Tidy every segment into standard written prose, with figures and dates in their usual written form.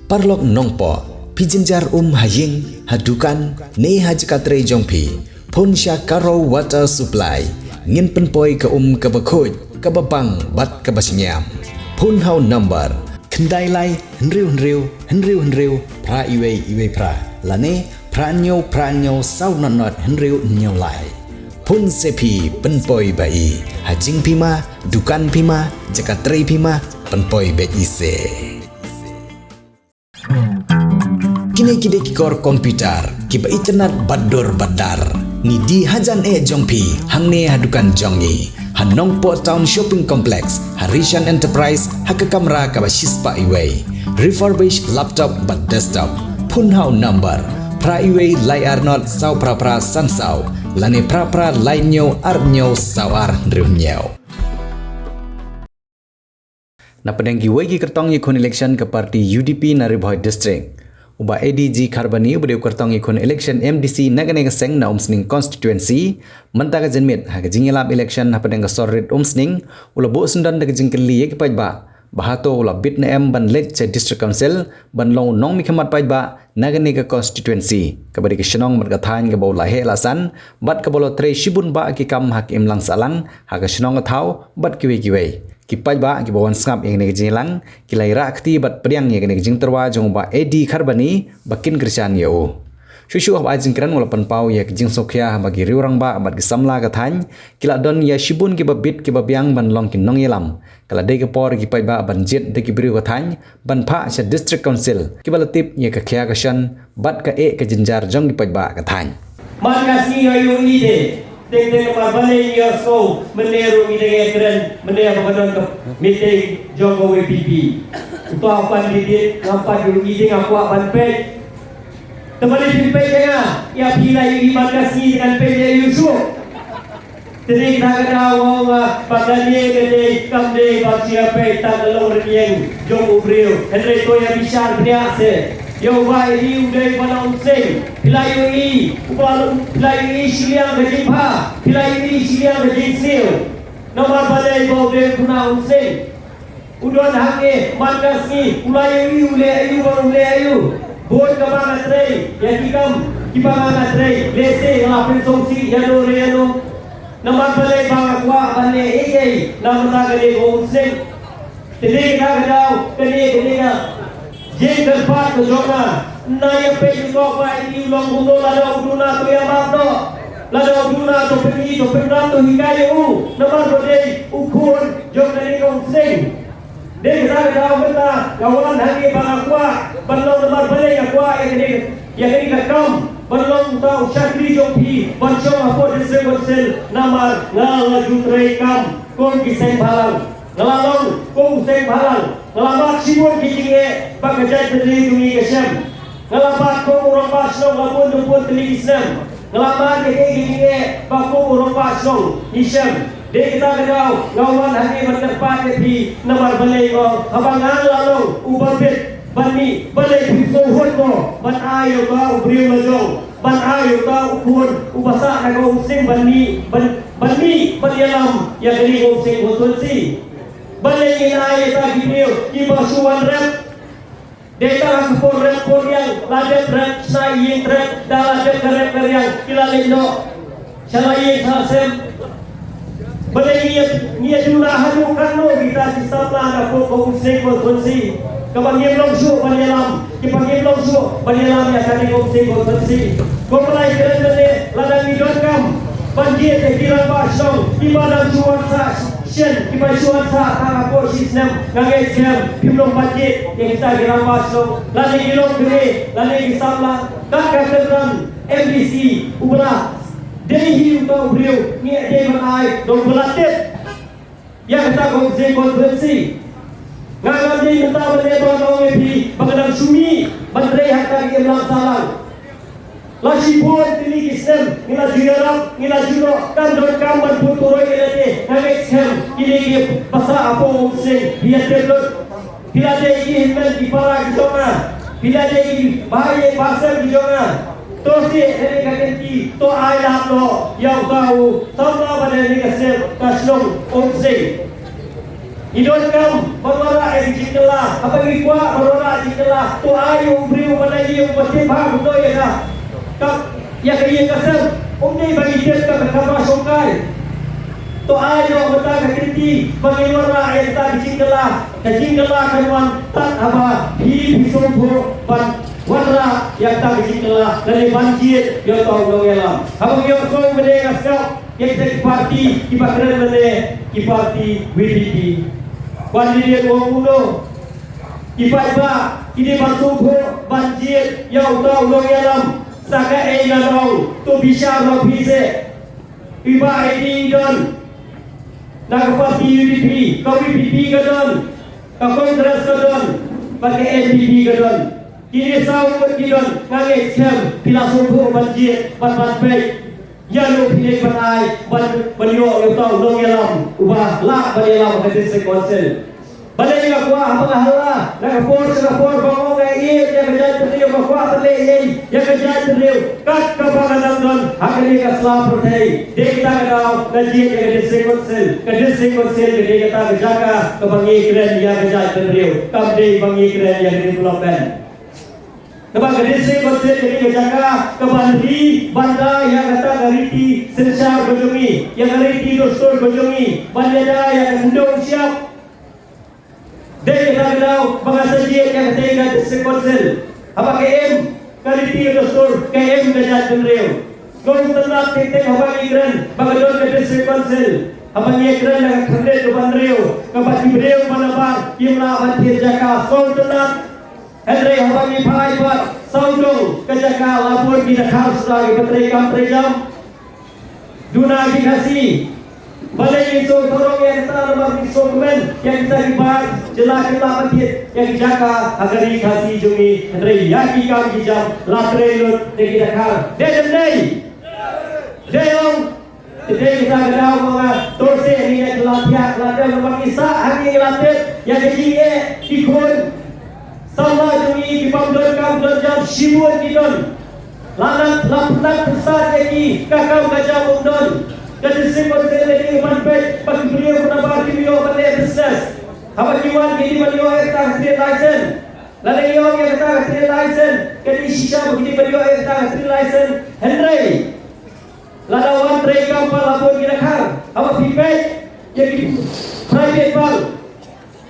parlok nongpo pijinjar haying hadukan ne hajkatre jongpi pon sya karo water supply ngin penpoi ke kebakhoj kebabang bat kebasnyam pon hau number kendai lai henriu pra iwe pra lane pranyo sau not henriu nyau lai pun sepi penpoi bai hajing pima dukan pima jakatre pima penpoi bet ise kini kikor komputer kiba internet badar ni di hajan jongpi hangne hadukan jongi hanong po town shopping complex Harishan Enterprise haka kamera kaba shispa iway refurbished laptop but desktop pun hau number pra iway layar not sau pra sansau lane pra lainyo arnyo sawar ndriunyo na pedang giwai gi kertong ikon election ke parti UDP Naribhoi district uba ADG Kharbani uba kertong ikon election MDC nagane seng na umsning constituency mentaga jenmit ha jingilap election na pedang sorrit umsning ula bo sundan daga jingkeli ki pajba bahato ula bit na ban let che district council ban long nong mi khamat pajba nagane ka constituency kabari ke shnong mat gathan ke bola he lasan bat ka bolo tre shibun ba ki kam hak imlang salang ha ka shnong thau bat kiwe kipai ba ki bawan skap yang ne jilang kilai rakti bat priang yang ne jing terwa jong ba AD Kharbani bakin krisan yo shushu ab ajing kran wala panpau ya jing sokhya bagi riurang ba bat ki samla ka than kila don ya shibun ki babit ki babyang ban long kin nong yelam kala de ke por ki pai ba ban jet de ki briu ka than ban pha cha district council ki balatip ya ka khya ka shan bat ka ka jinjar jong ki pai ba ka than man kasni ayu ni de Teng mabale ya so meneru ide keren meneru badan ke meeting Jokowi PP itu apa didit ngapa dulu ide ngaku ban pe teman pe ya bila ini makasih dengan pe Yusuf jadi kita kena bagani gede kamde basia pe tak lalu rieng Jokowi brio Henry to ya bisa berniase yo vai ri udai panau sing pilai ini upalum pilai ini siang berjumpa pilai ini siang berjumpa nomor balai bobe panau sing udon hange markas ni ulai ini ule ayu bot kabang atrai ya kibang atrai lese lapin songsi ya do reno nomor balai bang kwa bane nomor tagade go sing tede kagau kene jeng terpat ke zona naya pe juga pak ini ulang bunuh lada uduna tu yang bakdo lada uduna tu pergi tu pernah tu hingga nomor berdei ukur jom dari konseng deh kita tahu betul kawan hari bangakwa belum nomor berdei akwa yang ini kakam belum tahu syakri jompi bancong apa desel nomor ngalaju terekam kon kisah balang Ngelalong kung seng balang ngelabat sibun kicingnya bakajai terdiri dungi kesem ngelabat kung urang pasong lapun dumpun teli isem ngelabat kicingnya bakung urang pasong isem dia kita kedau ngawan hari bertepat di nomor balai ko habangan lalong ubabit bani balai pisohon ko ban ayo ka ubriu majong ban ayo ka ukun ubasa na ko sing bani yalam ya dari ko sing hotonsi balai ini tadi video di basuhan rep data kupon rep yang ladet rep sayin rep dalam rep yang kilalin no selain sasem balai ini jumlah hadukan no kita disablah aku kongsi konsumsi kepanggil longsu banyalam kepanggil longsu banyalam ya kali kongsi komplai keren ladang hidupkan banjir kekiran basong di badan suara Sien kita suat sa tanga po sistem ngagai siam pimlong budget yang kita girampas no lani gilong gede lani gisabla kakak terang MDC ubra dehi utau brio ni dia menai dong belatit yang kita konferensi ngagam dia minta berdebat dong epi bagadang sumi bandrei hakta giam salang Lasi pun tili kisem, ngila juyaram, ngila juno, kan don kamban puturo ilate, nangek sem, kini pasal apa umseng, biar terlot, bila dia ini himen di para kijonga, bila dia ini bahaya pasal kijonga, tosi ini kakenti, to ayat lo, yang tahu, sama pada ini kisem, kaslong umseng. Idon kam, bawara jingla, apa ni kuat berora jikalah tu ayu beriu pada dia pasti faham betul ya dah kap ya kaya kasar umni bagi dia ke kapal songkai tu ayu betul ke kriti bagi warna yang tak jikalah kawan tak apa hi bisumpu ban warna yang tak jikalah dari banjir yo tahu dong elam apa yo so bede kasau yang kita parti kibakran bede ki parti VDP Bandi dia mundo iba ini masuk banjir yang tahu lo yalam saka engalong tu bisa lo bisa iba ini don nak parti UDP kau UDP gadon kau Kongres gadon pakai NDP gadon ini sahut gadon ngai scam filosofi banjir bat baik yang lo pilih berai beliau yang tahu lo yalam ubah lah beliau ke district council balik juga kuah apa lah nak por bangun lagi yang kerja terliu kuah terliu yang kerja terliu kat kebangan don hakni ka selaw pertai dekta gadau gaji ke district council ke kita jaga ke bangi keren yang kerja terliu kabde bangi keren yang development Kebang district council ke jaga ke bandri banda yang kata gariti sensar bojungi yang gariti dostor bojungi bandada yang hendong siap Dek kita tahu bangsa dia yang ketiga district council apa KM gariti dostor KM kerja terliu kau tenat titik apa igran bagadon ke district council apa ni igran yang khande ke bandriu ke bati breu manabar kimla bantir jaka kau tenat Henry apa ni pai pat saudong ke jaka lapor di dakhar sebagai petri kamprejam duna dikasih balai itu torong yang kita nomor instrumen yang kita dibahas jelas kita penting yang dijaga agar dikasih jumi Henry yaki kau dijam latrelut di dakhar dedemnei Deong kita gadau mga torse ni yang latihan nomor isa hari latih yang kecil ikut sama jumi dipamdon kau jam sibun didon lanat laplat besar lagi kakau gajah mundon jadi sebab saya lagi manfaat bagi beliau menambah beliau pada bisnes apa kiwan jadi beliau yang trade license lalu yang kata trade license jadi sisa begini beliau yang kata trade license Henry lalu wan trade kapal lapor kita kar apa pipet jadi private bank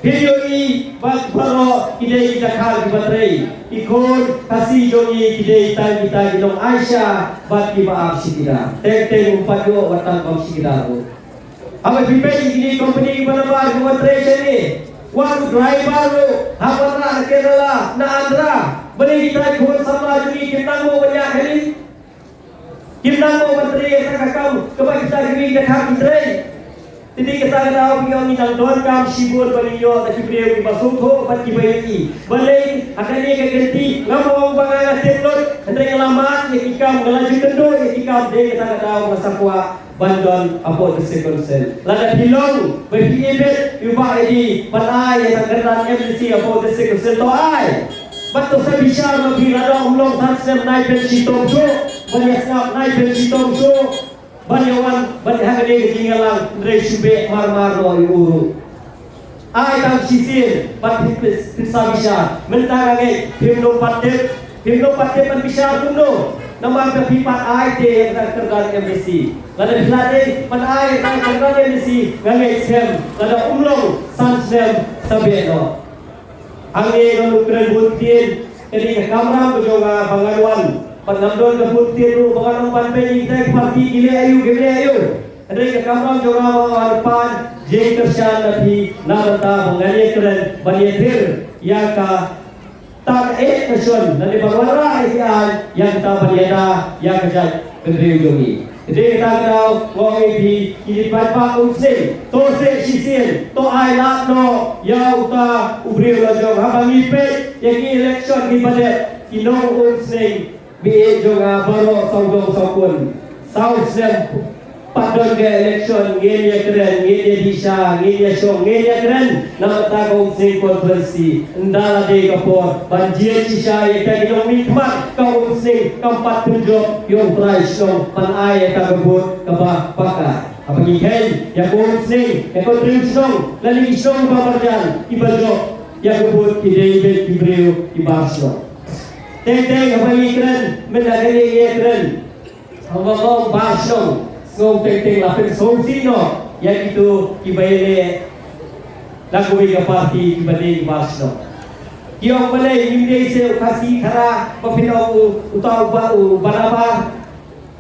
video ini baru kita kar di baterai ikut kasih jongi kita gedong Aisyah bagi maaf sikira tek umpat yo watan kom sikira ko apa pipet ini company banabar ko baterai sini wan driver lo hapana Kerala na Andhra beli kita ikut sama jongi kita mau banyak kali kita mau baterai kakak kepada kita gini dekat baterai jadi kita tahu yang ini don kam sibur beliau tapi beliau di masuk tu bagi bayi balai akan dia ganti ngomong bangang templot hendak lama yang ikam galaju kendo yang ikam dia kita tahu masa kuah bandon apa district council lada bilong bagi event ubah ini panai yang terkenal MDC apa district council to ai betul saya bisa lebih ada umlong sansem naik pensi tongso banyak snap naik pensi tongso banyawan banyak hagade ketinggalan resube mar lo uru ai tang sisir patik bisa mentang ngai himno patik pan bisa kuno nama ke pipat ai te yang tergal MDC lada bilade pan ai tang tergal MDC ngai sem lada umlong sansem sabeno angge kalau keren butin jadi kamera berjoga bangawan pengamdon kebutin lu bangan panpai kita parti gile ayu ada ke kamera joga harapan je kersan nabi narata bangai keren banyetir yang ka tak kesun dari bawara yang ta baniada yang kerja kendri jogi jadi kita tahu wong ini ini pak usai to se sisil to ai latno ya uta ubri lojong habang ipe yang election di pada kinong usai bi juga baru saudong sokun sausem padon ke election ngene keren ngene bisa ngene song ngene keren nama takong sing konferensi ndala de kapor banjir sisa eta kinong mikmat kau sing keempat tunjuk yung price no panay eta gebut kaba paka apagi hen ya kau sing kontribusi laling isong babarjan ibajo yang kebut ide Ibreu di Barcelona. Teng apa ikran mendagari ikran. Ngomong Barcelona, ngomong teng lapin solusi no, yang itu ibaile lagu ke parti ibadai Barcelona. Kiong balai nimdei se kasih kara papinau utau barabar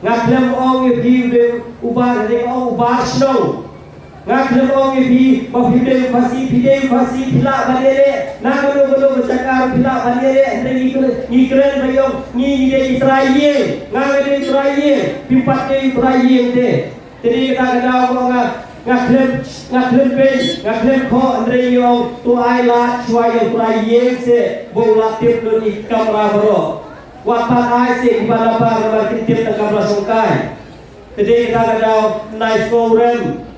ngaklem ong ibi ubar de ong Barcelona. Ngaklem ong ibi papinau kasih pila balere nagalo bercakap pila balere hendak ikran bayong ni de Israel ngade Israel pimpat de Israel de. Jadi kita kena ngaklem ko andre yo tu ai la chua yo prai ye se bola tip lo di kamera bro wat pat ai se di bala ba ba tip ta kamera songkai jadi kita kada nice program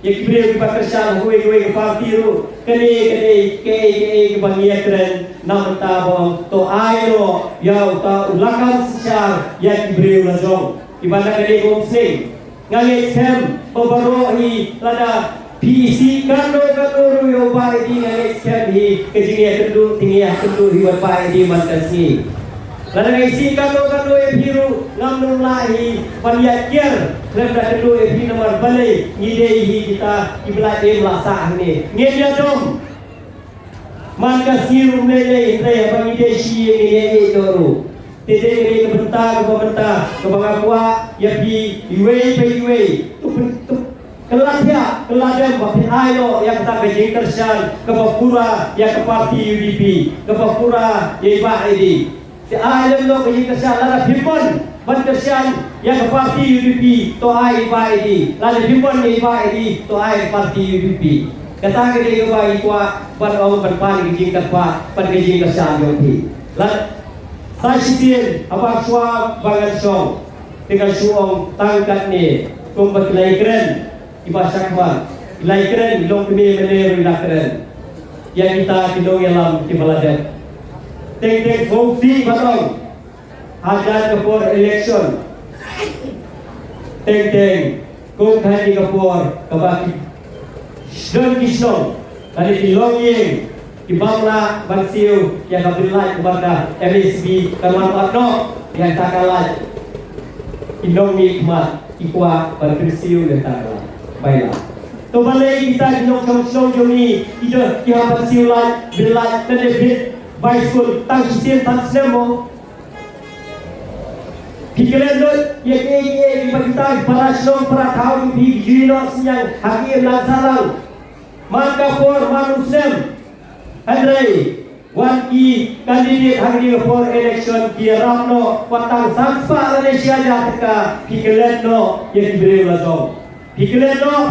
ye kibre di pakershan gue parti ru kene ke bangia keren nam ta bo to ai ro ya ta ulakam sar ya kibre la jong ibada kene gom sing ngalek sem babarohi lada PC kando yo bai di ngalek sem hi kejingia kendu hi bai di mantasni lada ngisi kando e biru ngamnum lahi paniakir lada kendu e bi nomor balai ngide hi kita ibla de lasa ni ngedia dom mantasni rumele indai abang ide shi ngide doru tede ini kebentar kebangakua ya bi iwe tu kelatya bapin ayo yang kita kejing tersan kebapura ya ke parti UDP kebapura ya iba ini si ayo lo kejing tersan lada himpon ban tersan ya ke parti UDP to ai iba ini lada himpon ya iba ini to ai parti UDP kata kejing iba ikwa ban orang ban kejing terpa ban kejing tersan UDP lada Sasien abang suam bagan song dengan suong tangkat ni kumbat laikren ibasa kwan laikren long kini meneru laikren yang kita kidong yalam kibaladet teng fungsi batong hajar kepor election teng kum khani kepor kabaki don kisnong kali dilong yeng Ibangla Bansiu yang kabrilai kepada MSB Kalman Atno yang tak kalah Indomi Ikmat Ikwa Bansiu yang tak kalah baiklah to balai kita dinong sama-sama joni ida kiha Bansiu lai bilai dan debit by school tang sisian tang senemo pikiran dot ye kita para slong para tahu di jino siang hakim lansalang maka por manusem Andre, wanki kandidat hari for election kia ramno watang sampa Malaysia jataka pikeleno yang diberi lajong. Pikeleno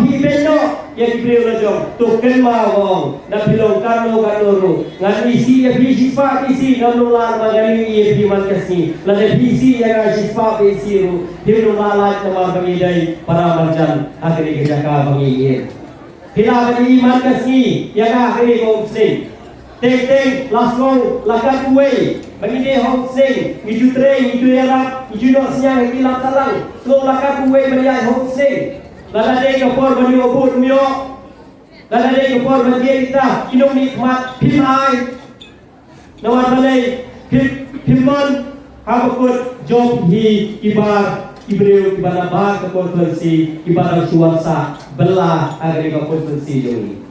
yang diberi lajong. Token mawong na pilong kano ngan isi ya bispa isi nanulan magani ia biman kasni. Lada isi yang sispa isi ru dinulan nama bangidai para marjan akhiri kejaka bangi. Bila bagi iman kasni yang akhiri komsing. Teng laslo lakat kuwe bagi dia hong sing ngiju treng ngiju yarap ngiju nok siang ngi lak talang slow lakat kuwe bagi hong sing lada de kapor bagi obut mio lada de kapor bagi kita inong nikmat pim ai nawat balai pimon habukut job hi ibar ibreu ibana ba ke konferensi ibar suarsa belah agri ke konferensi joni.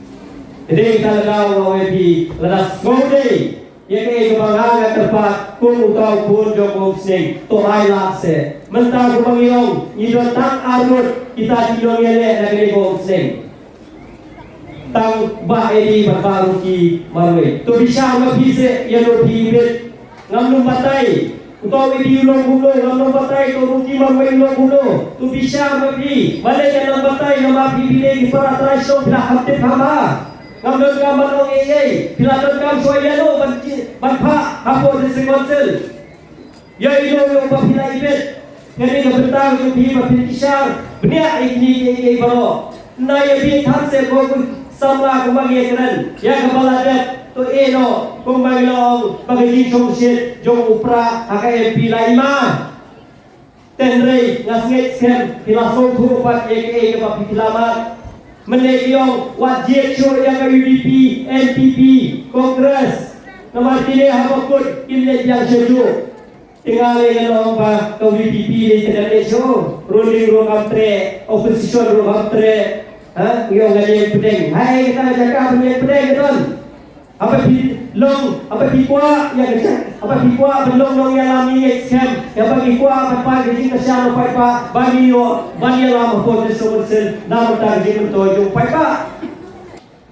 Jadi kita tahu wabi ledas ngode yang ini kebanggaan terpat pun utau pun Joko Sing to highlight se mentang kumangilong idon tang arut kita tidong yele negeri Joko Sing tang bah edi baru ki marwe to bisa ngabise yelo bibit ngamnum batai utau edi ulong gulo ngamnum batai to ruki marwe ulong gulo to bisa ngabi balik yang batai nama bibile di para traiso bila hati hama ngambil gambar orang ini, bila terkam suaya lo banpa hapo district council. Ya ilo yang bila ibet, jadi kebentar yang bi berpisah, benar ini baru. Naya bi thamse ko samla kumagi keren, ya kepala dat to eno kumagi long bagi jongsit jong upra akai bila ima. Tenrei ngasnget sem bila song turupat ke bapi kilamat. Meneliong wajib show yang UDP, NPP, Kongres. Nama pilih habakut ilai yang sejuk. Tinggal dengan orang pak kau UDP ni tidak ada show. Rolling room after, opposition room after. Yang ngajin pedeng. Hai kita cakap punya pedeng tuan. Apa long apa pikuah yang kecil apa pikuah belong yang lami scam apa pikuah apa gaji kesal apa apa bani lama polis sumber nama target untuk apa apa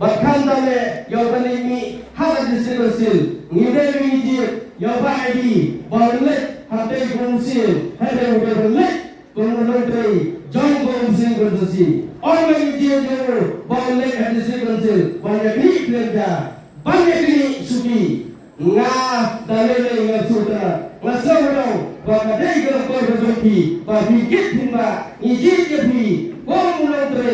bahkan tale yang bani ini hal distribusi ngide ini yang bani balik hati konsil hati balik konsultasi jang konsil konsultasi orang ini dia balik hati konsil banyak ni kerja banyak ini suki ngah dalile ngah sutra ngah saudara bagai kalau kau berjumpa bagi kita ijin jadi kau menanti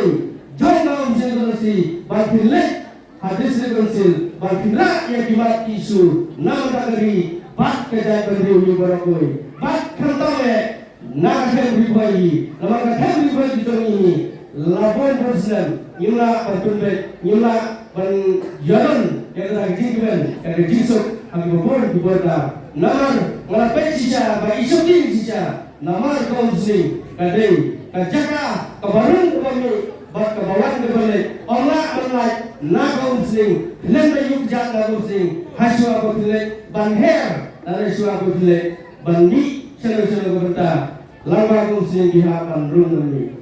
jangan mensentuh bagi lek hadis konsil bagi rakyat dimat isu nama negeri bak kerja berdiri beragoi bak kantame nak beribayi nama kata beribayi di tahun ini 8% nyula bertumbet nyula berjalan yang terjadi yang disuk akibat dibuat namar melapai sisa bagi isotin sisa namar kaumsing kadai kajaka kabarun kami bak kabawan kembali Allah Allah na kaumsing lembah yuk jak kaumsing haswa kaumsing banher dari haswa kaumsing bandi selalu berta lama kaumsing dihapan rumah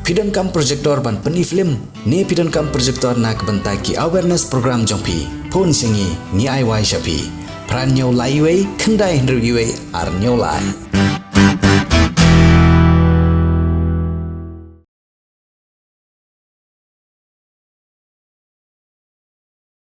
Pidon kam projector ban peni film ni pidon kam projector nak bentaki awareness program jompi pon singi ni ai wai shapi pran nyau lai wei kendai hendru ar nyau lai